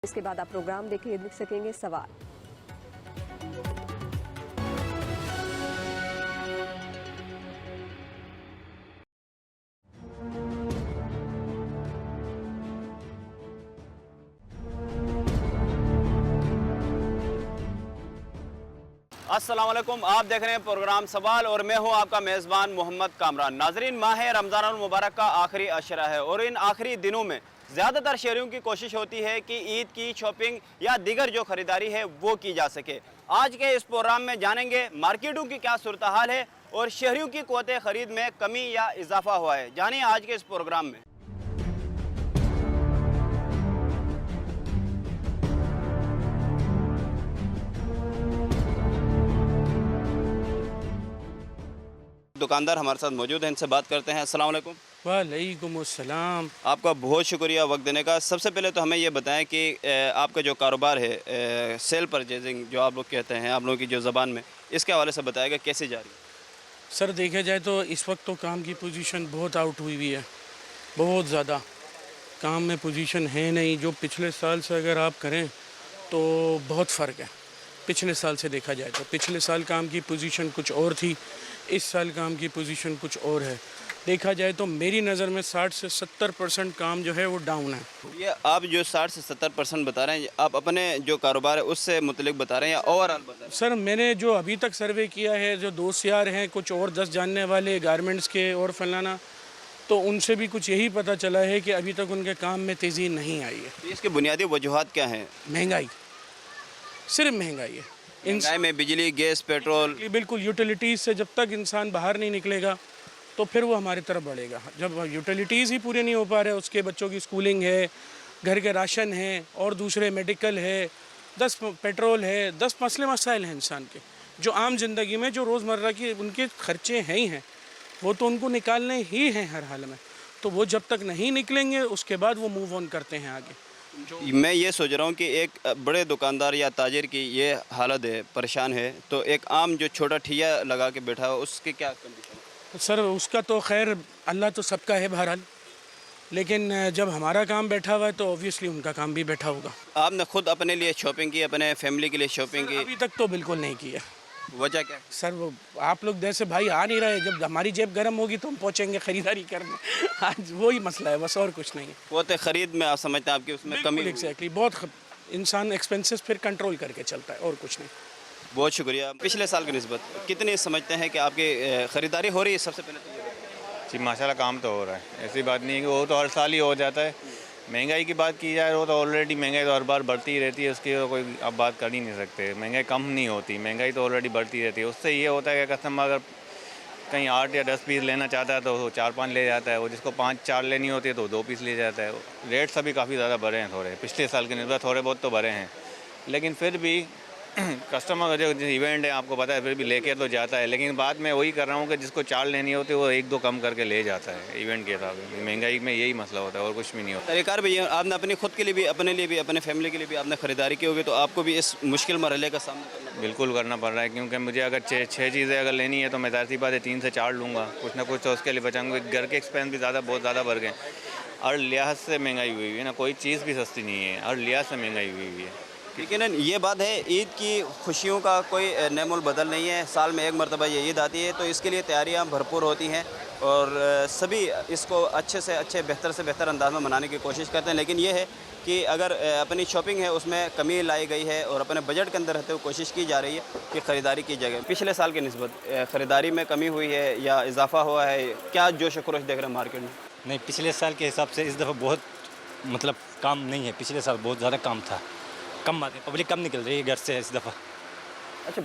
इसके बाद आप प्रोग्राम देखें, लिख सकेंगे सवाल। अस्सलाम वालेकुम, आप देख रहे हैं प्रोग्राम सवाल और मैं हूं आपका मेज़बान मोहम्मद कामरान। नाजरीन, माह रमज़ान अल मुबारक का आखिरी अशरा है और इन आखिरी दिनों में ज़्यादातर शहरियों की कोशिश होती है कि ईद की शॉपिंग या दीगर जो ख़रीदारी है वो की जा सके। आज के इस प्रोग्राम में जानेंगे मार्केटों की क्या सूरत हाल है और शहरियों की क़ुव्वत ख़रीद में कमी या इजाफा हुआ है। जानिए आज के इस प्रोग्राम में। दुकानदार हमारे साथ मौजूद हैं, इनसे बात करते हैं। अस्सलाम वालेकुम। वालेकुम अस्सलाम। आपका बहुत शुक्रिया वक्त देने का। सबसे पहले तो हमें ये बताएं कि आपका जो कारोबार है सेल परचेजिंग जो आप लोग कहते हैं, आप लोगों की जो ज़बान में, इसके हवाले से बताएगा कैसे जा रही है? सर देखा जाए तो इस वक्त तो काम की पोजीशन बहुत आउट हुई हुई है, बहुत ज़्यादा काम में पोजीशन है नहीं। जो पिछले साल से अगर आप करें तो बहुत फ़र्क है। पिछले साल से देखा जाए तो पिछले साल काम की पोजीशन कुछ और थी, इस साल काम की पोजीशन कुछ और है। देखा जाए तो मेरी नज़र में 60 से 70% काम जो है वो डाउन है। ये आप जो 60 से 70% बता रहे हैं, आप अपने जो कारोबार है उससे मुतलिक बता रहे हैं या ओवरऑल बता रहे हैं? सर मैंने जो अभी तक सर्वे किया है, जो दोस्त यार हैं, कुछ और 10 जानने वाले गारमेंट्स के और फलाना, तो उनसे भी कुछ यही पता चला है कि अभी तक उनके काम में तेज़ी नहीं आई है। तो इसकी बुनियादी वजूहात क्या हैं? महंगाई, सिर्फ महंगाई है। महंगाई में बिजली, गैस, पेट्रोल। बिल्कुल यूटिलिटीज़ से जब तक इंसान बाहर नहीं निकलेगा तो फिर वो हमारी तरफ बढ़ेगा। जब यूटिलिटीज़ ही पूरे नहीं हो पा रहे, उसके बच्चों की स्कूलिंग है, घर के राशन है और दूसरे मेडिकल है, 10 पेट्रोल है, 10 मसले मसाइल हैं इंसान के, जो आम ज़िंदगी में जो रोज़मर्रा की उनके खर्चे हैं ही हैं, वो तो उनको निकालने ही हैं हर हाल में। तो वो जब तक नहीं निकलेंगे उसके बाद वो मूव ऑन करते हैं आगे। मैं ये सोच रहा हूँ कि एक बड़े दुकानदार या ताजिर की ये हालत है, परेशान है, तो एक आम जो छोटा ठिया लगा के बैठा हो उसकी क्या कंडीशन है? तो सर उसका तो खैर अल्लाह तो सबका है बहरहाल, लेकिन जब हमारा काम बैठा हुआ है तो ऑब्वियसली उनका काम भी बैठा होगा। आपने खुद अपने लिए शॉपिंग की, अपने फैमिली के लिए शॉपिंग की? अभी तक तो बिल्कुल नहीं किया। वजह क्या है? सर वो आप लोग जैसे भाई आ नहीं रहे, जब हमारी जेब गर्म होगी तो हम पहुंचेंगे ख़रीदारी करने। आज वही मसला है, बस और कुछ नहीं है। वो तो ख़रीद में आप समझते हैं आपकी उसमें कमी हुई? एग्जैक्टली, बहुत इंसान एक्सपेंसेस फिर कंट्रोल करके चलता है और कुछ नहीं। बहुत शुक्रिया। पिछले साल की निस्बत कितनी समझते हैं कि आपकी ख़रीदारी हो रही है? सबसे पहले तो ये बताइए। जी माशाल्लाह काम तो हो रहा है, ऐसी बात नहीं है कि वो तो हर साल ही हो जाता है। महंगाई की बात की जाए वो तो ऑलरेडी महंगाई तो हर बार बढ़ती ही रहती है, उसकी तो कोई आप बात कर ही नहीं सकते। महंगाई कम नहीं होती, महंगाई तो ऑलरेडी बढ़ती रहती है। उससे ये होता है कि कस्टमर अगर कहीं 8 या 10 पीस लेना चाहता है तो वो 4-5 ले जाता है, वो जिसको 5-4 लेनी होती है तो 2 पीस ले जाता है। रेट्स अभी काफ़ी ज़्यादा बढ़े हैं, थोड़े पिछले साल की निस्बत थोड़े बहुत तो बढ़े हैं, लेकिन फिर भी कस्टमर का जो इवेंट है आपको पता है फिर भी लेके तो जाता है। लेकिन बात मैं वही कर रहा हूँ कि जिसको 4 लेनी होती है वो 1-2 कम करके ले जाता है इवेंट के हिसाब से। महंगाई में यही मसला होता है और कुछ भी नहीं होता। तरीकार भैया, आपने अपनी खुद के लिए भी, अपने लिए भी, अपने फैमिली के लिए भी आपने ख़रीदारी की होगी, तो आपको भी इस मुश्किल मरहले का सामना करना पड़ा? बिल्कुल करना पड़ रहा है, क्योंकि मुझे अगर 6 चीज़ें अगर लेनी है तो मैं ज़ाहिर सी बात है 3 से 4 लूँगा, कुछ ना कुछ तो उसके लिए बचाऊँगा। घर के एक्सपेंस भी बहुत ज़्यादा बढ़ गए, हर लिहाज से महंगाई हुई है ना, कोई चीज़ भी सस्ती नहीं है, हर लिहाज से महंगाई हुई है। लेकिन ये बात है, ईद की खुशियों का कोई नेमोल बदल नहीं है। साल में एक मरतबा ये ईद आती है, तो इसके लिए तैयारियां भरपूर होती हैं और सभी इसको अच्छे से अच्छे, बेहतर से बेहतर अंदाज में मनाने की कोशिश करते हैं। लेकिन ये है कि अगर अपनी शॉपिंग है उसमें कमी लाई गई है और अपने बजट के अंदर रहते हुए कोशिश की जा रही है कि ख़रीदारी की जाए। पिछले साल की निस्बत ख़रीदारी में कमी हुई है या इजाफा हुआ है? क्या जोश व खरोश देख रहे हैं मार्केट में? नहीं, पिछले साल के हिसाब से इस दफ़ा बहुत मतलब काम नहीं है। पिछले साल बहुत ज़्यादा काम था, कम आते, पब्लिक कम निकल रही है घर से इस दफ़ा। अच्छा,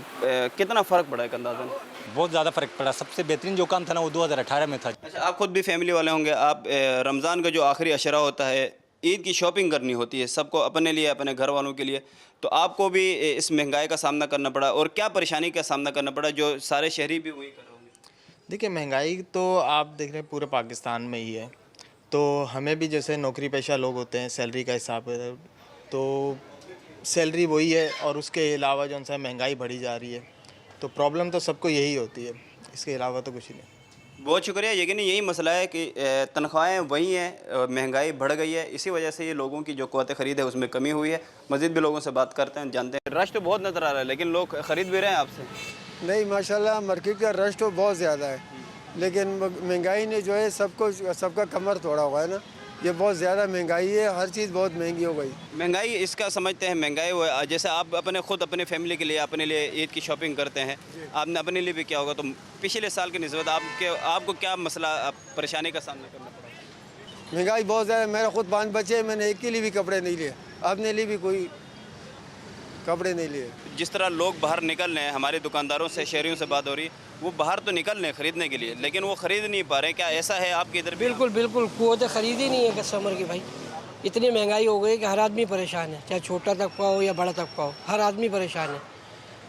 कितना फ़र्क पड़ा है अंदाज़न? बहुत ज़्यादा फ़र्क पड़ा। सबसे बेहतरीन जो काम था ना वो 2018 में था। अच्छा, आप खुद भी फैमिली वाले होंगे, आप रमज़ान का जो आखिरी अशरा होता है, ईद की शॉपिंग करनी होती है सबको, अपने लिए, अपने घर वालों के लिए, तो आपको भी इस महंगाई का सामना करना पड़ा और क्या परेशानी का सामना करना पड़ा जो सारे शहरी भी वही कर रहे होंगे? देखिए महंगाई तो आप देख रहे हैं पूरे पाकिस्तान में ही है, तो हमें भी जैसे नौकरी पेशा लोग होते हैं, सैलरी का हिसाब है तो सैलरी वही है और उसके अलावा जो है महंगाई बढ़ी जा रही है, तो प्रॉब्लम तो सबको यही होती है, इसके अलावा तो कुछ ही नहीं। बहुत शुक्रिया। यकीन यही मसला है कि तनख्वाहें वही हैं, महंगाई बढ़ गई है, इसी वजह से ये लोगों की जो क़ुव्वत ख़रीद है उसमें कमी हुई है। मज़ीद भी लोगों से बात करते हैं, जानते हैं। रश तो बहुत नज़र आ रहा है, लेकिन लोग ख़रीद भी रहे हैं आपसे? नहीं, माशाल्लाह मार्केट का रश तो बहुत ज़्यादा है, लेकिन महंगाई ने जो है सबका कमर तोड़ा हुआ है ना। ये बहुत ज़्यादा महंगाई है, हर चीज़ बहुत महंगी हो गई। महंगाई इसका समझते हैं महंगाई जैसे आप अपने फैमिली के लिए अपने लिए ईद की शॉपिंग करते हैं, आपने अपने लिए भी किया होगा, तो पिछले साल की निस्बत आपको क्या मसला परेशानी का सामना करना पड़ा? महंगाई बहुत ज़्यादा। मेरा खुद 5 बच्चे हैं, मैंने एक के लिए भी कपड़े नहीं लिए, अपने लिए भी कोई कपड़े नहीं लिए। जिस तरह लोग बाहर निकल रहे हैं, हमारे दुकानदारों से, शहरियों से बात हो रही, वो बाहर तो निकल रहे हैं ख़रीदने के लिए, लेकिन वो ख़रीद नहीं पा रहे। क्या ऐसा है आपके इधर? बिल्कुल बिल्कुल, क़ुव्वत ख़रीद ही नहीं है कस्टमर की भाई। इतनी महंगाई हो गई कि हर आदमी परेशान है, चाहे छोटा तबका हो या बड़ा तबका हो, हर आदमी परेशान है।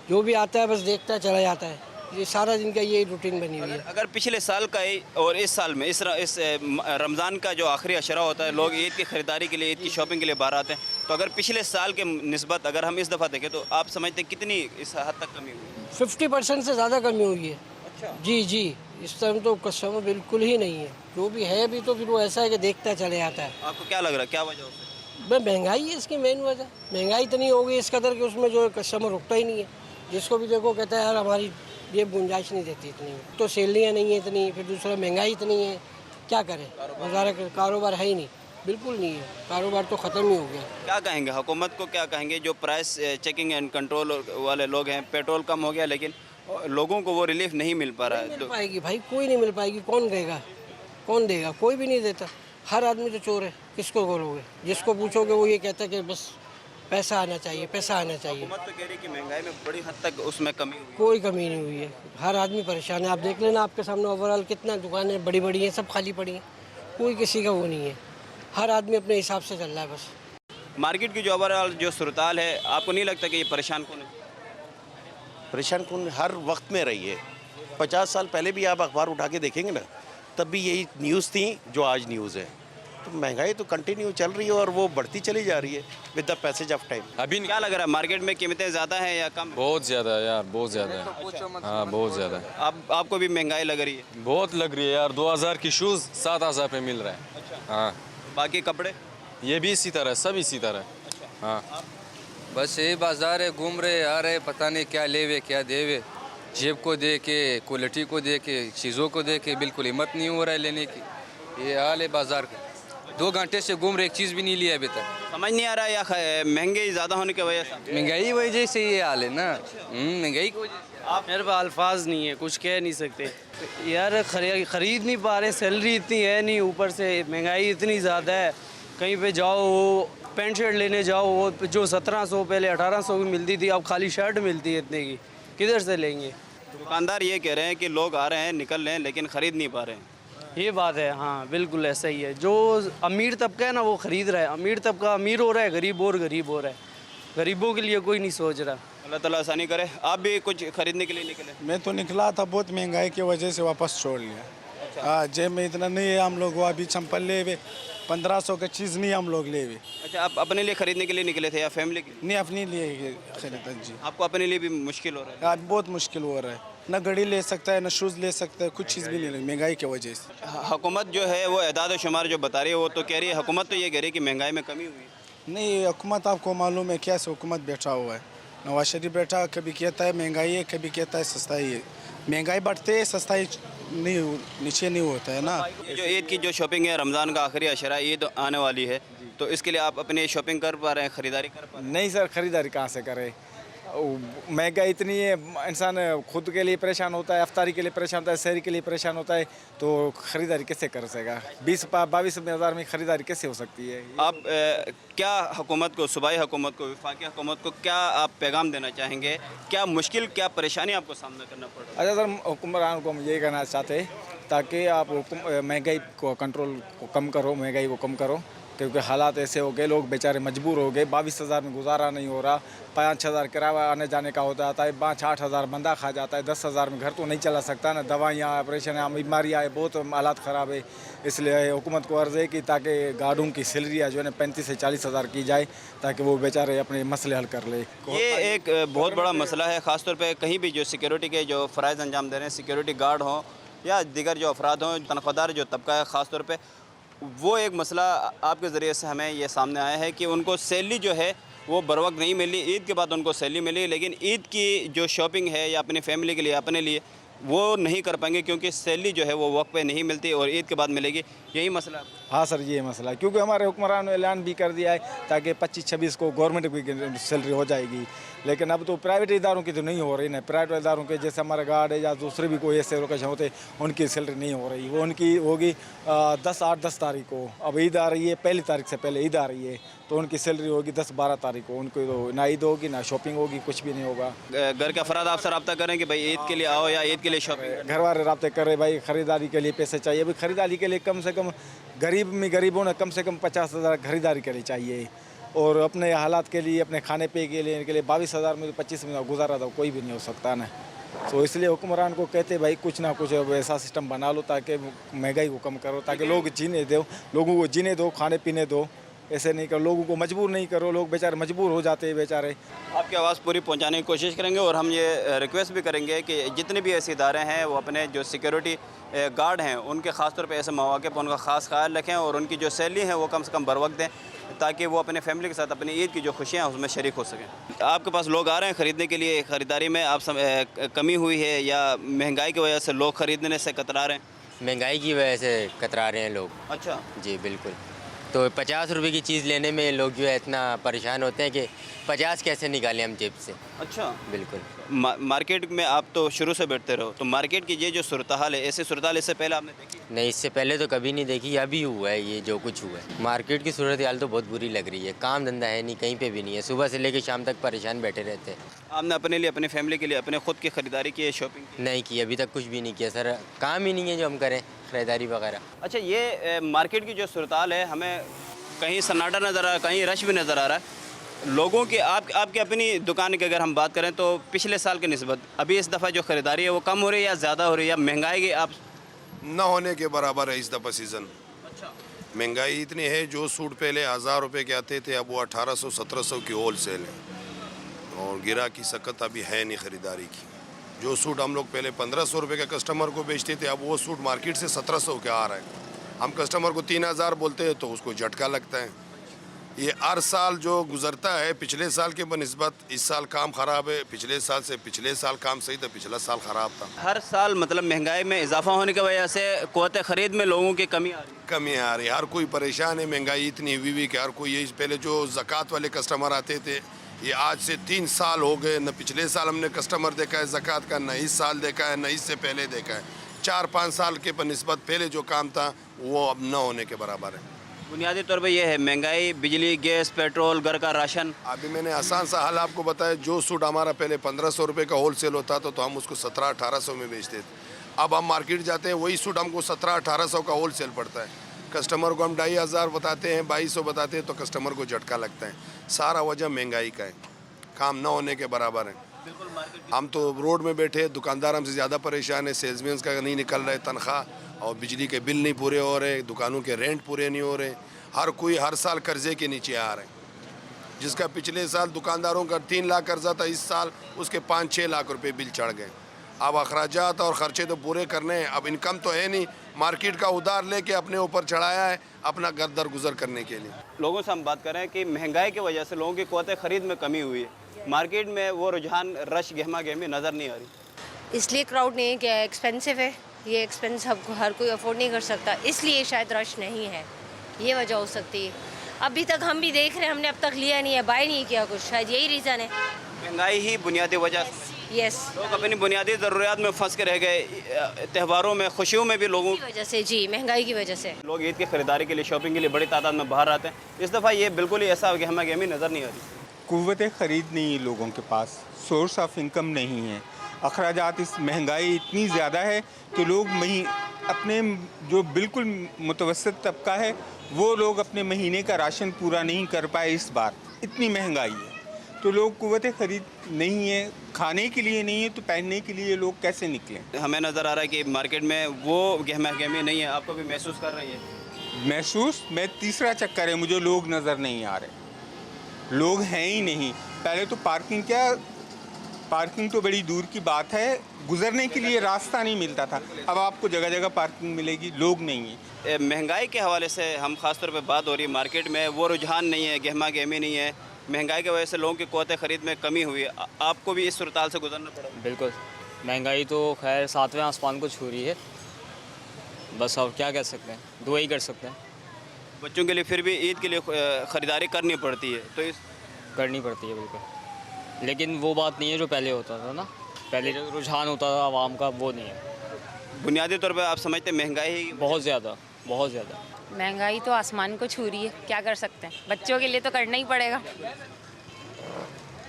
जो भी आता है बस देखता है, चला जाता है। ये सारा दिन का ये रूटीन बनी हुई है। अगर पिछले साल का और इस साल में इस रमज़ान का जो आखिरी अशरा होता है, लोग ईद की ख़रीदारी के लिए, ईद की शॉपिंग के लिए बाहर आते हैं, तो अगर पिछले साल के निस्बत अगर हम इस दफ़ा देखें तो आप समझते हैं कितनी इस हद तक कमी हुई? 50% से ज़्यादा कमी हुई है। अच्छा। जी जी, इस टाइम तो कस्टमर बिल्कुल ही नहीं है। जो भी है भी तो फिर वो ऐसा है कि देखता चले जाता है। आपको क्या लग रहा है, क्या वजह होती है? भाई महंगाई है इसकी मेन वजह। महंगाई इतनी हो गई इस कदर कि उसमें जो है कस्टमर रुकता ही नहीं है। जिसको भी देखो कहता है यार हमारी ये गुंजाइश नहीं देती इतनी, तो सैलरियाँ नहीं है इतनी, फिर दूसरा महंगाई इतनी है, क्या करें? बाजार कारोबार है ही नहीं, बिल्कुल नहीं है, कारोबार तो ख़त्म ही हो गया। क्या कहेंगे हुकूमत को, क्या कहेंगे जो प्राइस चेकिंग एंड कंट्रोल वाले लोग हैं? पेट्रोल कम हो गया लेकिन लोगों को वो रिलीफ नहीं मिल पा रहा है। नहीं मिल पाएगी भाई, कोई नहीं मिल पाएगी। कौन देगा, कौन देगा? कोई भी नहीं देता। हर आदमी तो चोर है, किसको बोलोगे? जिसको पूछोगे वो ये कहता है कि बस पैसा आना चाहिए, पैसा आना चाहिए। हुकूमत तो कह रही है कि महंगाई में बड़ी हद तक उसमें कमी हुई। कोई कमी नहीं हुई है, हर आदमी परेशान है। आप देख लेना, आपके सामने ओवरऑल कितना दुकानें बड़ी बड़ी हैं, सब खाली पड़ी हैं, कोई किसी का वो नहीं है। हर आदमी अपने हिसाब से चल रहा है बस। मार्केट की जो ओवरऑल जो सूरताल है, आपको नहीं लगता कि ये परेशान कौन है? परेशान कौन हर वक्त में रही है। 50 साल पहले भी आप अखबार उठा के देखेंगे ना, तब भी यही न्यूज़ थी जो आज न्यूज़ है। तो महंगाई तो कंटिन्यू चल रही है और वो बढ़ती चली जा रही है with the passage of time. अभी क्या लग रहा है, मार्केट में कीमतें ज़्यादा हैं या कम? बहुत ज़्यादा है यार, बहुत ज़्यादा है। हाँ बहुत ज़्यादा है। आपको भी महंगाई लग रही है? बहुत लग रही है यार। 2000 की शूज़ 7000 पे मिल रहा है। अच्छा। हाँ, बाकी कपड़े ये भी इसी तरह, सब इसी तरह। हाँ, बस यही बाजार है, घूम रहे आ रहे, पता नहीं क्या लेवे क्या देवे। जेब को दे के, क्वालिटी को दे के, चीज़ों को दे के बिल्कुल हिम्मत नहीं हो रहा है लेने की। ये हाल है बाजार का। 2 घंटे से घूम रहे, एक चीज़ भी नहीं लिया अभी तक। समझ नहीं आ रहा है या महंगाई ज़्यादा होने की वजह से? महंगाई वजह से ये हाल है ना, महंगाई की वजह से। मेरे पास अल्फाज नहीं है, कुछ कह नहीं सकते यार। खरीद नहीं पा रहे, सैलरी इतनी है नहीं, ऊपर से महंगाई इतनी ज़्यादा है। कहीं पे जाओ, वो पैंट शर्ट लेने जाओ, वो जो 1700 पहले 1800 की मिलती थी, अब खाली शर्ट मिलती है इतने की, किधर से लेंगे? दुकानदार ये कह रहे हैं कि लोग आ रहे हैं, निकल रहे हैं, लेकिन ख़रीद नहीं पा रहे हैं। ये बात है, हाँ बिल्कुल ऐसा ही है। जो अमीर तबका है ना वो ख़रीद रहा है, अमीर तबका अमीर हो रहा है, गरीब और गरीब हो रहा है। गरीबों के लिए कोई नहीं सोच रहा। अल्लाह ताला आसानी करे। आप भी कुछ खरीदने के लिए निकले? मैं तो निकला था, बहुत महंगाई की वजह से वापस छोड़ लिया। हाँ, जेब में इतना नहीं है। हम लोग अभी चंपल ले हुए 1500 का चीज़ नहीं हम लोग ले हुए। अच्छा, आप अपने लिए खरीदने के लिए निकले थे या फैमिली के? नहीं, अपने लिए खरीदा जी। आपको अपने लिए भी मुश्किल हो रहा है? आज बहुत मुश्किल हो रहा है, ना घड़ी ले सकता है, ना शूज़ ले सकता है, कुछ चीज़ भी नहीं, महंगाई की वजह से। हुकूमत जो है वो एदाद शुमार जो बता रही है, वो तो कह रही है, हुकूमत तो ये कह रही है कि महंगाई में कमी हुई है। नहीं, हुकूमत आपको मालूम है क्या से हुकूमत बैठा हुआ है। नवाज शरीफ बैठा, कभी कहता है महंगाई है, कभी कहता है सस्ताई है। महंगाई बढ़ते है, सस्ताई नहीं, नीचे नहीं होता है ना। जो ईद की जो शॉपिंग है, रमज़ान का आखिरी अशरा, ईद आने वाली है, तो इसके लिए आप अपनी शॉपिंग कर पा रहे हैं, ख़रीदारी कर पा रहे हैं? नहीं सर, ख़रीदारी कहाँ से करें? महंगाई इतनी है, इंसान खुद के लिए परेशान होता है, अफ्तारी के लिए परेशान होता है, शहरी के लिए परेशान होता है, तो ख़रीदारी कैसे कर सकेगा? 20-22 हज़ार में ख़रीदारी कैसे हो सकती है? आप क्या हुकूमत को, सूबाई हुकूमत को, वफाकी हुकूमत को क्या आप पैगाम देना चाहेंगे? क्या मुश्किल, क्या परेशानी आपको सामना करना पड़ रहा है? अच्छा सर, हुक्मरान को हम यही कहना चाहते हैं ताकि आप महंगाई को कंट्रोल को कम करो, महंगाई को कम करो, क्योंकि हालात ऐसे हो गए, लोग बेचारे मजबूर हो गए। 22 हज़ार में गुजारा नहीं हो रहा, 5 हज़ार किराया आने जाने का हो जाता है, 5-8 हज़ार बंदा खा जाता है, 10 हज़ार में घर तो नहीं चला सकता ना। दवाइयाँ, ऑपरेशन, बीमारियाँ है, बहुत हालात ख़राब है। इसलिए हुकूमत को अर्ज़ है कि ताकि गार्डों की सैलरियाँ जो है ना 35 से 40 हज़ार की जाए, ताकि वो बेचारे अपने मसले हल कर ले। ये एक बहुत बड़ा मसला है, ख़ासतौर पर कहीं भी जो सिक्योरिटी के जो फ़राइज़ अंजाम दे रहे हैं, सिक्योरिटी गार्ड हों या दीगर जो अफराद हों, तनख्वाहदार जो तबका है ख़ास तौर पे, वो एक मसला आपके ज़रिए से हमें ये सामने आया है कि उनको सैलरी जो है वो बर वक्त नहीं मिली। ईद के बाद उनको सैलरी मिली, लेकिन ईद की जो शॉपिंग है या अपनी फैमिली के लिए, अपने लिए, वो नहीं कर पाएंगे क्योंकि सैलरी जो है वो वक्त पे नहीं मिलती और ईद के बाद मिलेगी। यही मसला। हाँ सर, ये मसला है, क्योंकि हमारे हुक्मरान ने ऐलान भी कर दिया है ताकि 25-26 को गवर्नमेंट की सैलरी हो जाएगी, लेकिन अब तो प्राइवेट इदारों की तो नहीं हो रही ना। प्राइवेट इदारों के जैसे हमारे गार्ड है या दूसरे भी कोई ऐसे लोकेशन होते, उनकी सैलरी नहीं हो रही। वो उनकी होगी 10 तारीख को। अब ईद आ रही है, 1 तारीख से पहले ईद आ रही है, तो उनकी सैलरी होगी 10-12 तारीख को। उनको तो ना ईद होगी ना शॉपिंग होगी, कुछ भी नहीं होगा। घर के अफराद आपसे रब्ता करें कि भाई ईद के लिए आओ या ईद के लिए शॉपिंग? घर वाले रब्ते कर रहे भाई, ख़रीदारी के लिए पैसे चाहिए। अभी ख़रीदारी के लिए कम से कम गरीबों ने कम से कम 50,000 खरीदारी के लिए चाहिए, और अपने हालात के लिए, अपने खाने पे के लिए 22,000 में 25 में गुजारा तो कोई भी नहीं हो सकता ना। तो इसलिए हुक्मरान को कहते भाई कुछ ना कुछ ऐसा सिस्टम बना लो ताकि महंगाई को कम करो, ताकि लोग जीने दो, लोगों को जीने दो, खाने पीने दो। ऐसे नहीं करो, लोगों को मजबूर नहीं करो, लोग बेचारे मजबूर हो जाते हैं बेचारे। आपकी आवाज़ पूरी पहुंचाने की कोशिश करेंगे और हम ये रिक्वेस्ट भी करेंगे कि जितने भी ऐसे इदारे हैं वो अपने जो सिक्योरिटी गार्ड हैं उनके ख़ास तौर पे ऐसे मौके पर उनका ख़ास ख्याल रखें और उनकी जो सैलरी है वो कम से कम बर वक्त दें, ताकि वो अपने फैमिली के साथ अपनी ईद की जो खुशियाँ हैं उसमें शरीक हो सकें। आपके पास लोग आ रहे हैं ख़रीदने के लिए, ख़रीदारी में आप कमी हुई है या महंगाई की वजह से लोग ख़रीदने से कतरा रहे हैं? महंगाई की वजह से कतरा रहे हैं लोग। अच्छा जी बिल्कुल। तो 50 रुपए की चीज़ लेने में लोग जो है इतना परेशान होते हैं कि 50 कैसे निकालें हम जेब से। अच्छा बिल्कुल। मार्केट में आप तो शुरू से बैठते रहो, तो मार्केट की ये जो सूरत हाल है, ऐसे सूरत हाल इससे पहले आपने देखी? नहीं, इससे पहले तो कभी नहीं देखी, अभी हुआ है ये जो कुछ हुआ है। मार्केट की सूरत हाल तो बहुत बुरी लग रही है, काम धंधा है नहीं, कहीं पे भी नहीं है, सुबह से लेकर शाम तक परेशान बैठे रहते हैं। आपने अपने लिए, अपनी फैमिली के लिए, अपने खुद की खरीदारी की है, शॉपिंग की? नहीं की, अभी तक कुछ भी नहीं किया सर, काम ही नहीं है जो हम करें खरीदारी वगैरह। अच्छा, ये मार्केट की जो सूरत हाल है, हमें कहीं सन्नाटा नज़र आ रहा है, कहीं रश भी नज़र आ रहा है लोगों की। आपकी अपनी दुकान की अगर हम बात करें तो पिछले साल की निस्बत अभी इस दफ़ा जो ख़रीदारी है वो कम हो रही है या ज़्यादा हो रही है, या महंगाई की आप न होने के बराबर है इस दफ़ा सीज़न? अच्छा। महंगाई इतनी है, जो सूट पहले 1000 रुपये के आते थे अब वो 1800-1700 की होल सेल है, और गिरा की सकत अभी है नहीं ख़रीदारी की। जो सूट हम लोग पहले 1500 रुपये के कस्टमर को बेचते थे, अब वो सूट मार्केट से 1700 के आ रहा है। हम कस्टमर को 3000 बोलते हैं तो उसको झटका लगता है। ये हर साल जो गुजरता है, पिछले साल के बनिस्बत इस साल काम ख़राब है, पिछले साल से पिछले साल काम सही था, पिछला साल ख़राब था। हर साल मतलब महंगाई में इजाफा होने की वजह से क़ुव्वत ख़रीद में लोगों की कमी आ रही है। हर कोई परेशान है, महंगाई इतनी हुई कि हर कोई। यही पहले जो ज़कात वाले कस्टमर आते थे, ये आज से 3 साल हो गए, न पिछले साल हमने कस्टमर देखा है ज़कात का, न इस साल देखा है, न इससे पहले देखा है। 4-5 साल के बनिस्बत पहले जो काम था वो अब न होने के बराबर है। बुनियादी तौर पे ये है महंगाई, बिजली, गैस, पेट्रोल, घर का राशन। अभी मैंने आसान सा हल आपको बताया। जो सूट हमारा पहले 1500 रुपये का होल सेल होता था तो हम उसको 1700-1800 में बेचते थे। अब हम मार्केट जाते हैं, वही सूट हमको 1700-1800 का होल सेल पड़ता है। कस्टमर को हम 2500 बताते हैं, 2200 बताते हैं तो कस्टमर को झटका लगता है। सारा वजह महंगाई का है, काम न होने के बराबर है। हम तो रोड में बैठे, दुकानदार हमसे ज़्यादा परेशान है। सेल्समैन का नहीं निकल रहा है तनख्वाह, और बिजली के बिल नहीं पूरे हो रहे, दुकानों के रेंट पूरे नहीं हो रहे। हर कोई हर साल कर्जे के नीचे आ रहे हैं। जिसका पिछले साल दुकानदारों का 3 लाख कर्जा था, इस साल उसके 5-6 लाख रुपए बिल चढ़ गए। अब अखराजात और ख़र्चे तो पूरे करने हैं, अब इनकम तो है नहीं। मार्केट का उधार लेके अपने ऊपर चढ़ाया है अपना घर दर गुजर करने के लिए। लोगों से हम बात कर रहे हैं कि महंगाई की वजह से लोगों की क़ुव्वत ख़रीद में कमी हुई है। मार्केट में वो रुझान, रश, गहमा गहमी नज़र नहीं आ रही। इसलिए क्राउड नहीं है, क्या एक्सपेंसिव है, ये एक्सपेंस हर कोई अफोर्ड नहीं कर सकता, इसलिए शायद रश नहीं है, ये वजह हो सकती है। अभी तक हम भी देख रहे हैं, हमने अब तक लिया नहीं है, बाय नहीं किया कुछ, शायद यही रीज़न है। महंगाई ही बुनियादी वजह। यस, लोग अपनी बुनियादी ज़रूरियात में फंस के रह गए। त्योहारों में, खुशियों में भी लोगों की वजह से, जी महंगाई की वजह से लोग ईद की खरीदारी के लिए, शॉपिंग के लिए बड़ी तादाद में बाहर आते हैं। इस दफ़ा ये बिल्कुल ही ऐसा गहमा गहमी नज़र नहीं आ रही। क़ुव्वत ख़रीद नहीं है लोगों के पास, सोर्स ऑफ इनकम नहीं है। अखराजात, इस महंगाई इतनी ज़्यादा है कि लोग अपने जो बिल्कुल मुतवसत तबका है वो लोग अपने महीने का राशन पूरा नहीं कर पाए इस बार, इतनी महंगाई है। तो लोग क़ुव्वत ख़रीद नहीं है, खाने के लिए नहीं है तो पहनने के लिए लोग कैसे निकलें? हमें नज़र आ रहा है कि मार्केट में वो गहमा गहमी नहीं है। आपको भी महसूस कर रही है? महसूस, मैं तीसरा चक्कर है, मुझे लोग नज़र नहीं आ रहे, लोग हैं ही नहीं। पहले तो पार्किंग क्या पार्किंग तो बड़ी दूर की बात है, गुजरने के लिए रास्ता नहीं मिलता था। अब आपको जगह जगह पार्किंग मिलेगी, लोग नहीं है। महंगाई के हवाले से हम ख़ास तौर पे बात हो रही है, मार्केट में वो रुझान नहीं है, गहमा गहमी नहीं है। महंगाई की वजह से लोगों की क़ुव्वत ख़रीद में कमी हुई है। आपको भी इस सूरत से गुजरना पड़ा? बिल्कुल, महंगाई तो खैर 7वें आसमान को छू रही है, बस अब क्या कह सकते हैं, दुआ ही कर सकते हैं। बच्चों के लिए फिर भी ईद के लिए ख़रीदारी करनी पड़ती है, तो करनी पड़ती है बिल्कुल, लेकिन वो बात नहीं है जो पहले होता था ना। पहले जो रुझान होता था आवाम का, वो नहीं है। बुनियादी तौर पर आप समझते हैं महंगाई बहुत ज़्यादा, बहुत ज़्यादा महंगाई तो आसमान को छू रही है, क्या कर सकते हैं, बच्चों के लिए तो करना ही पड़ेगा।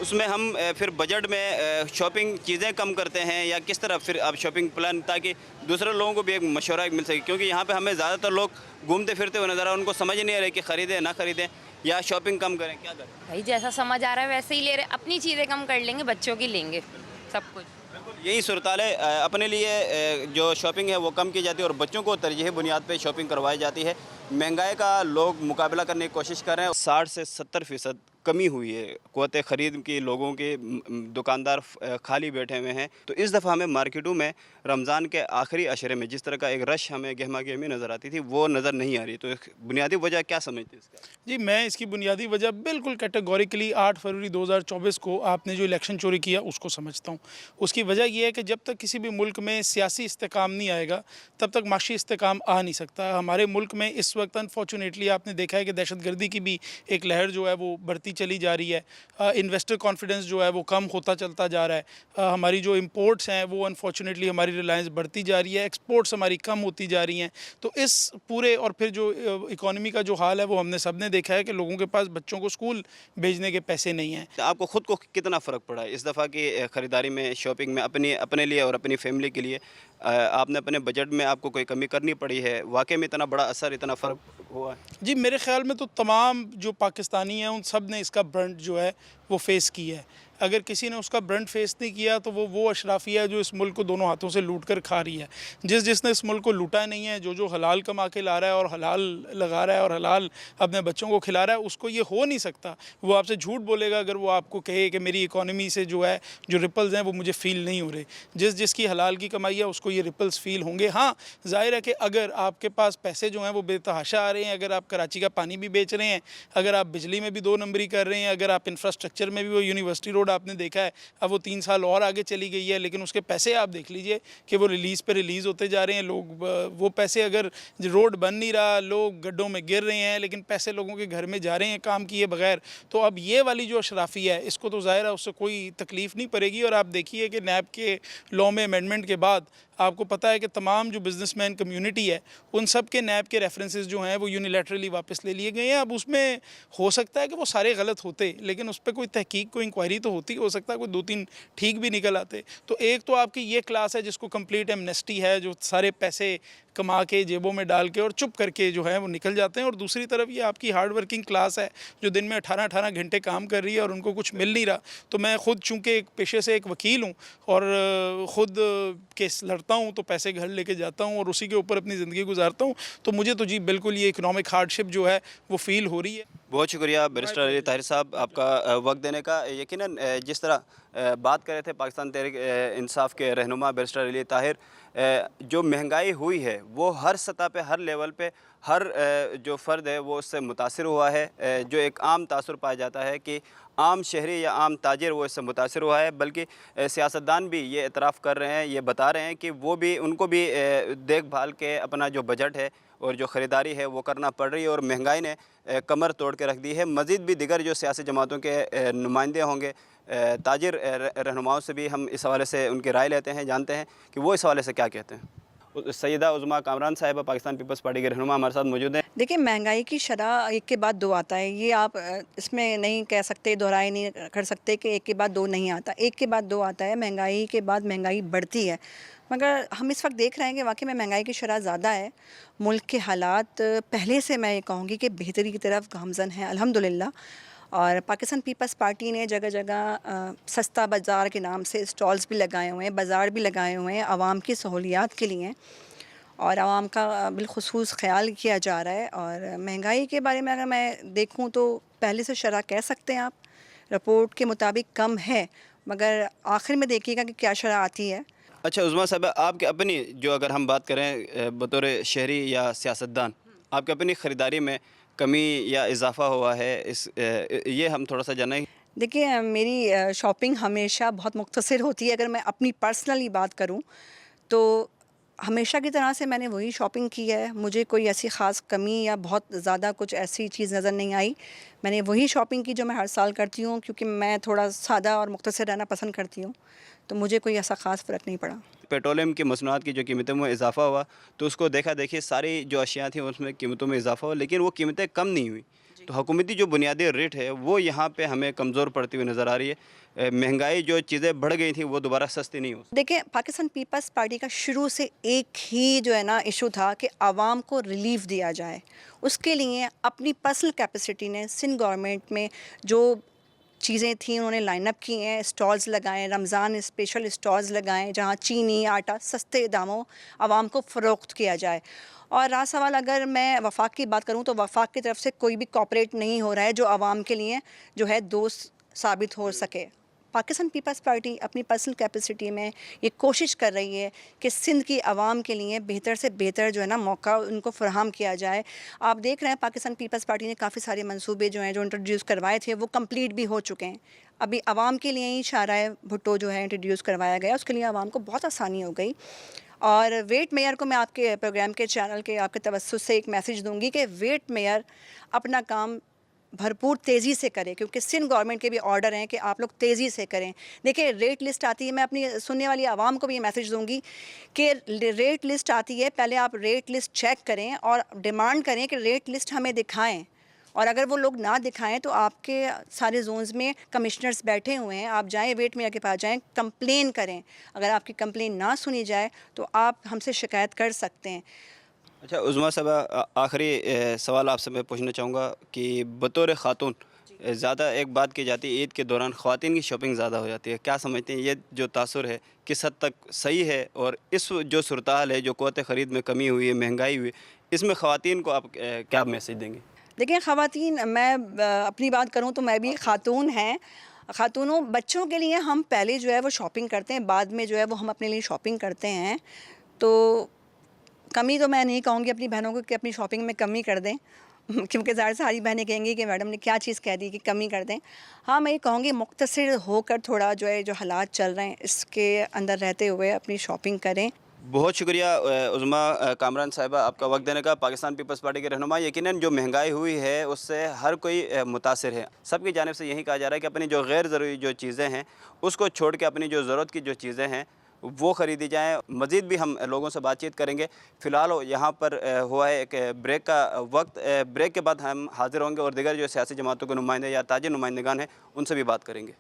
उसमें हम फिर बजट में शॉपिंग चीज़ें कम करते हैं या किस तरह फिर आप शॉपिंग प्लान, ताकि दूसरे लोगों को भी एक मशवरा मिल सके, क्योंकि यहाँ पे हमें ज़्यादातर लोग घूमते फिरते हुए नज़र आ, उनको समझ नहीं आ रहा कि ख़रीदें ना ख़रीदें या शॉपिंग कम करें, क्या करें? भाई जैसा समझ आ रहा है वैसे ही ले रहे, अपनी चीज़ें कम कर लेंगे, बच्चों की लेंगे सब कुछ। यही सूरत है, अपने लिए जो शॉपिंग है वो कम की जाती है और बच्चों को तरजीही बुनियाद पे शॉपिंग करवाई जाती है। महंगाई का लोग मुकाबला करने की कोशिश कर रहे हैं। 60 से 70% कमी हुई है क़ुव्वत ख़रीद की, लोगों के दुकानदार खाली बैठे हुए हैं। तो इस दफ़ा हमें मार्केटों में रमज़ान के आखिरी अशरे में जिस तरह का एक रश हमें गहमा गहमी नज़र आती थी, वो नज़र नहीं आ रही। तो बुनियादी वजह क्या समझते हैं इसका? जी, मैं इसकी बुनियादी वजह बिल्कुल कैटेगोरिकली 8 फरवरी 2024 को आपने जो इलेक्शन चोरी किया उसको समझता हूँ। उसकी वजह यह है कि जब तक किसी भी मुल्क में सियासी इस्तेकाम नहीं आएगा तब तक माशी इस्तेकाम आ नहीं सकता। हमारे मुल्क में इस वक्त अनफॉर्चुनेटली आपने देखा है कि दहशतगर्दी की भी एक लहर जो है वो बढ़ती चली जा रही है। इन्वेस्टर कॉन्फिडेंस जो है वो कम होता चलता जा रहा है। हमारी जो इंपोर्ट्स हैं वो अनफॉर्चुनेटली हमारी रिलायंस बढ़ती जा रही है, एक्सपोर्ट्स हमारी कम होती जा रही हैं। तो इस पूरे और फिर जो इकॉनमी का जो हाल है वो हमने सब ने देखा है कि लोगों के पास बच्चों को स्कूल भेजने के पैसे नहीं हैं। आपको ख़ुद को कितना फ़र्क पड़ा है इस दफ़ा की ख़रीदारी में, शॉपिंग में, अपने लिए और अपनी फैमिली के लिए? आपने अपने बजट में आपको कोई कमी करनी पड़ी है? वाकई में इतना बड़ा असर, इतना फ़र्क हुआ है? जी, मेरे ख़्याल में तो तमाम जो पाकिस्तानी हैं उन सब ने इसका ब्रंट जो है वो फेस किया है। अगर किसी ने उसका ब्रंट फेस नहीं किया तो वो अशराफिया है जो इस मुल्क को दोनों हाथों से लूट कर खा रही है। जिसने इस मुल्क को लूटा नहीं है, जो हलाल कमा के ला रहा है और हलाल लगा रहा है और हलाल अपने बच्चों को खिला रहा है, उसको ये हो नहीं सकता। वो आपसे झूठ बोलेगा अगर वो आपको कहे कि मेरी इकॉनमी से जो है जो रिपल्स हैं वो मुझे फ़ील नहीं हो रहे। जिसकी हलाल की कमाई है उसको ये रिपल्स फ़ील होंगे। हाँ, ज़ाहिर है कि अगर आपके पास पैसे जो हैं वो बेतहाशा आ रहे हैं, अगर आप कराची का पानी भी बेच रहे हैं, अगर आप बिजली में भी 2 नंबरी कर रहे हैं, अगर आप इंफ्रास्ट्रक्चर में भी, वो यूनिवर्सिटी रोड आपने देखा है अब वो 3 साल और आगे चली गई है, लेकिन उसके पैसे आप देख लीजिए कि वो रिलीज़ होते जा रहे हैं। लोग वो पैसे, अगर रोड बन नहीं रहा, लोग गड्ढों में गिर रहे हैं, लेकिन पैसे लोगों के घर में जा रहे हैं काम किए बगैर। तो अब ये वाली जो अशराफी है इसको तो ज़ाहिर है उससे कोई तकलीफ़ नहीं पड़ेगी। और आप देखिए कि नैब के लॉ में अमेंडमेंट के बाद आपको पता है कि तमाम जो बिजनेसमैन कम्युनिटी है उन सब के नैब के रेफरेंसेस जो हैं वो यूनिलैटरली वापस ले लिए गए हैं। अब उसमें हो सकता है कि वो सारे गलत होते, लेकिन उस पर कोई तहकीक, कोई इंक्वायरी तो होती, हो सकता है कोई 2-3 ठीक भी निकल आते। तो एक तो आपकी ये क्लास है जिसको कंप्लीट एमनेस्टी है, जो सारे पैसे कमा के जेबों में डाल के और चुप करके जो है वो निकल जाते हैं। और दूसरी तरफ ये आपकी हार्ड वर्किंग क्लास है जो दिन में 18-18 घंटे काम कर रही है और उनको कुछ मिल नहीं रहा। तो मैं ख़ुद चूँकि एक पेशे से एक वकील हूँ और ख़ुद केस लड़ता हूँ, तो पैसे घर लेके जाता हूँ और उसी के ऊपर अपनी ज़िंदगी गुजारता हूँ। तो मुझे तो जी बिल्कुल ये इकनॉमिक हार्डशिप जो है वो फ़ील हो रही है। बहुत शुक्रिया बैरिस्टर अली ताहिर साहब आपका वक्त देने का। यकीनन जिस तरह बात कर रहे थे पाकिस्तान तहरीक इंसाफ के रहनुमा बैरिस्टर अली ताहिर, जो महंगाई हुई है वो हर सतह पे, हर लेवल पे, हर जो फ़र्द है वो उससे मुतासिर हुआ है। जो एक आम तासुर पाया जाता है कि आम शहरी या आम ताजिर वो इससे मुतासिर हुआ है, बल्कि सियासतदान भी ये एतराफ़ कर रहे हैं, ये बता रहे हैं कि वो भी, उनको भी देखभाल के अपना जो बजट है और जो ख़रीदारी है वो करना पड़ रही है। और महंगाई ने कमर तोड़ के रख दी है। मज़ीद भी दिगर जो सियासी जमातों के नुमाइंदे होंगे, ताजिर रहनुमाओं से भी हम इस हवाले से उनकी राय लेते हैं, जानते हैं कि वो इस हवाले से क्या कहते हैं। सैयदा उज़्मा कामरान साहिबा पाकिस्तान पीपल्स पार्टी के रहनुमा हमारे साथ मौजूद हैं। देखिए, महंगाई की शरह एक के बाद दो आता है, ये आप इसमें नहीं कह सकते, दोहराई नहीं कर सकते कि एक के बाद दो नहीं आता, एक के बाद दो आता है। महंगाई के बाद महंगाई बढ़ती है, मगर हम इस वक्त देख रहे हैं कि वाकई में महंगाई की शरह ज़्यादा है। मुल्क के हालात पहले से मैं ये कहूँगी कि बेहतरी की तरफ गामज़न है अल्हम्दुलिल्लाह। और पाकिस्तान पीपल्स पार्टी ने जगह जगह सस्ता बाज़ार के नाम से स्टॉल्स भी लगाए हुए हैं, बाज़ार भी लगाए हुए हैं आवाम की सहूलियात के लिए, और आवाम का बिलखुसूस ख्याल किया जा रहा है। और महंगाई के बारे में अगर मैं देखूं तो पहले से शरह कह सकते हैं आप, रिपोर्ट के मुताबिक कम है, मगर आखिर में देखिएगा कि क्या शरह आती है। अच्छा उज़्मा साहब, आपके अपनी जो अगर हम बात करें बतौर शहरी या सियासतदान, आपके अपनी ख़रीदारी में कमी या इजाफ़ा हुआ है, ये हम थोड़ा सा जानें। देखिए मेरी शॉपिंग हमेशा बहुत मुख्तसर होती है। अगर मैं अपनी पर्सनली बात करूं तो हमेशा की तरह से मैंने वही शॉपिंग की है। मुझे कोई ऐसी ख़ास कमी या बहुत ज़्यादा कुछ ऐसी चीज़ नज़र नहीं आई। मैंने वही शॉपिंग की जो मैं हर साल करती हूँ, क्योंकि मैं थोड़ा सादा और मुख्तसर रहना पसंद करती हूँ, तो मुझे कोई ऐसा ख़ास फ़र्क नहीं पड़ा। पेट्रोलियम की मसनूआत की जो कीमतों में इजाफ़ा हुआ तो उसको देखा देखिए सारी जो अशिया थी उसमें कीमतों में इजाफ़ा हुआ, लेकिन वो कीमतें कम नहीं हुई। तो हुकूमती जो बुनियादी रेट है वो यहाँ पे हमें कमज़ोर पड़ती हुई नज़र आ रही है। महंगाई जो चीज़ें बढ़ गई थी वो दोबारा सस्ती नहीं हो। देखिए पाकिस्तान पीपल्स पार्टी का शुरू से एक ही जो है ना इशू था कि आवाम को रिलीफ दिया जाए। उसके लिए अपनी पर्सनल कैपेसिटी ने सिंध गवर्नमेंट में जो चीज़ें थी उन्होंने लाइन अप की हैं, स्टॉल्स लगाएं, रमज़ान स्पेशल स्टॉल्स लगाएं जहां चीनी आटा सस्ते दामों आवाम को फ़रोख्त किया जाए। और रहा सवाल, अगर मैं वफाक की बात करूं तो वफाक की तरफ से कोई भी कॉपरेट नहीं हो रहा है जो आवाम के लिए जो है दोस्त साबित हो सके। पाकिस्तान पीपल्स पार्टी अपनी पर्सनल कैपेसिटी में ये कोशिश कर रही है कि सिंध की आवाम के लिए बेहतर से बेहतर जो है ना मौका उनको फराहम किया जाए। आप देख रहे हैं पाकिस्तान पीपल्स पार्टी ने काफ़ी सारे मंसूबे जो हैं जो इंट्रोड्यूस करवाए थे वो कंप्लीट भी हो चुके हैं। अभी आवाम के लिए ही शाहराह भुट्टो जो है इंट्रोड्यूस करवाया गया, उसके लिए आवाम को बहुत आसानी हो गई। और वेट मेयर को मैं आपके प्रोग्राम के चैनल के आपके तवज्जुह से एक मैसेज दूंगी कि वेट मेयर अपना काम भरपूर तेज़ी से करें, क्योंकि सिंध गवर्नमेंट के भी ऑर्डर हैं कि आप लोग तेज़ी से करें। देखिए रेट लिस्ट आती है, मैं अपनी सुनने वाली आवाम को भी ये मैसेज दूंगी कि रेट लिस्ट आती है, पहले आप रेट लिस्ट चेक करें और डिमांड करें कि रेट लिस्ट हमें दिखाएं। और अगर वो लोग ना दिखाएं तो आपके सारे जोन्स में कमिश्नर्स बैठे हुए हैं, आप जाएं वेट मेयर के पास जाएं, कंप्लेन करें। अगर आपकी कंप्लेन ना सुनी जाए तो आप हमसे शिकायत कर सकते हैं। अच्छा उज़्मा साहब, आखिरी सवाल आपसे मैं पूछना चाहूँगा कि बतौर ख़ातून ज़्यादा एक बात की जाती है ईद के दौरान ख़वातीन की शॉपिंग ज़्यादा हो जाती है, क्या समझते हैं ये जो तासुर है किस हद तक सही है? और इस जो सूरत हाल है जो क़ुव्वत ख़रीद में कमी हुई है, महंगाई हुई, इसमें ख़वातीन को आप क्या मैसेज देंगे? देखिए ख़वातीन, मैं अपनी बात करूं तो मैं भी ख़ातून हैं। ख़ातूनों बच्चों के लिए हम पहले जो है वो शॉपिंग करते हैं, बाद में जो है वो हम अपने लिए शॉपिंग करते हैं। तो कमी तो मैं नहीं कहूँगी अपनी बहनों को कि अपनी शॉपिंग में कमी कर दें क्योंकि ज़ाहिर सारी बहनें कहेंगी कि मैडम ने क्या चीज़ कह दी कि कमी कर दें। हाँ, मैं ये कहूँगी मुख्तसर होकर थोड़ा जो है जो हालात चल रहे हैं इसके अंदर रहते हुए अपनी शॉपिंग करें। बहुत शुक्रिया उज़्मा कामरान साहिबा आपका वक्त देने का। पाकिस्तान पीपल्स पार्टी के रहनुमा, यकीनन जो महंगाई हुई है उससे हर कोई मुतासिर है। सबकी जानिब से यही कहा जा रहा है कि अपनी जो गैर ज़रूरी जो चीज़ें हैं उसको छोड़ के अपनी जो ज़रूरत की जो चीज़ें हैं वो ख़रीदी जाएँ। मज़ीद भी हम लोगों से बातचीत करेंगे। फ़िलहाल यहाँ पर हुआ है एक ब्रेक का वक्त। ब्रेक के बाद हम हाज़िर होंगे और दीगर जो सियासी जमातों के नुमाइंदे या ताजे नुमाइंदगान हैं उनसे भी बात करेंगे।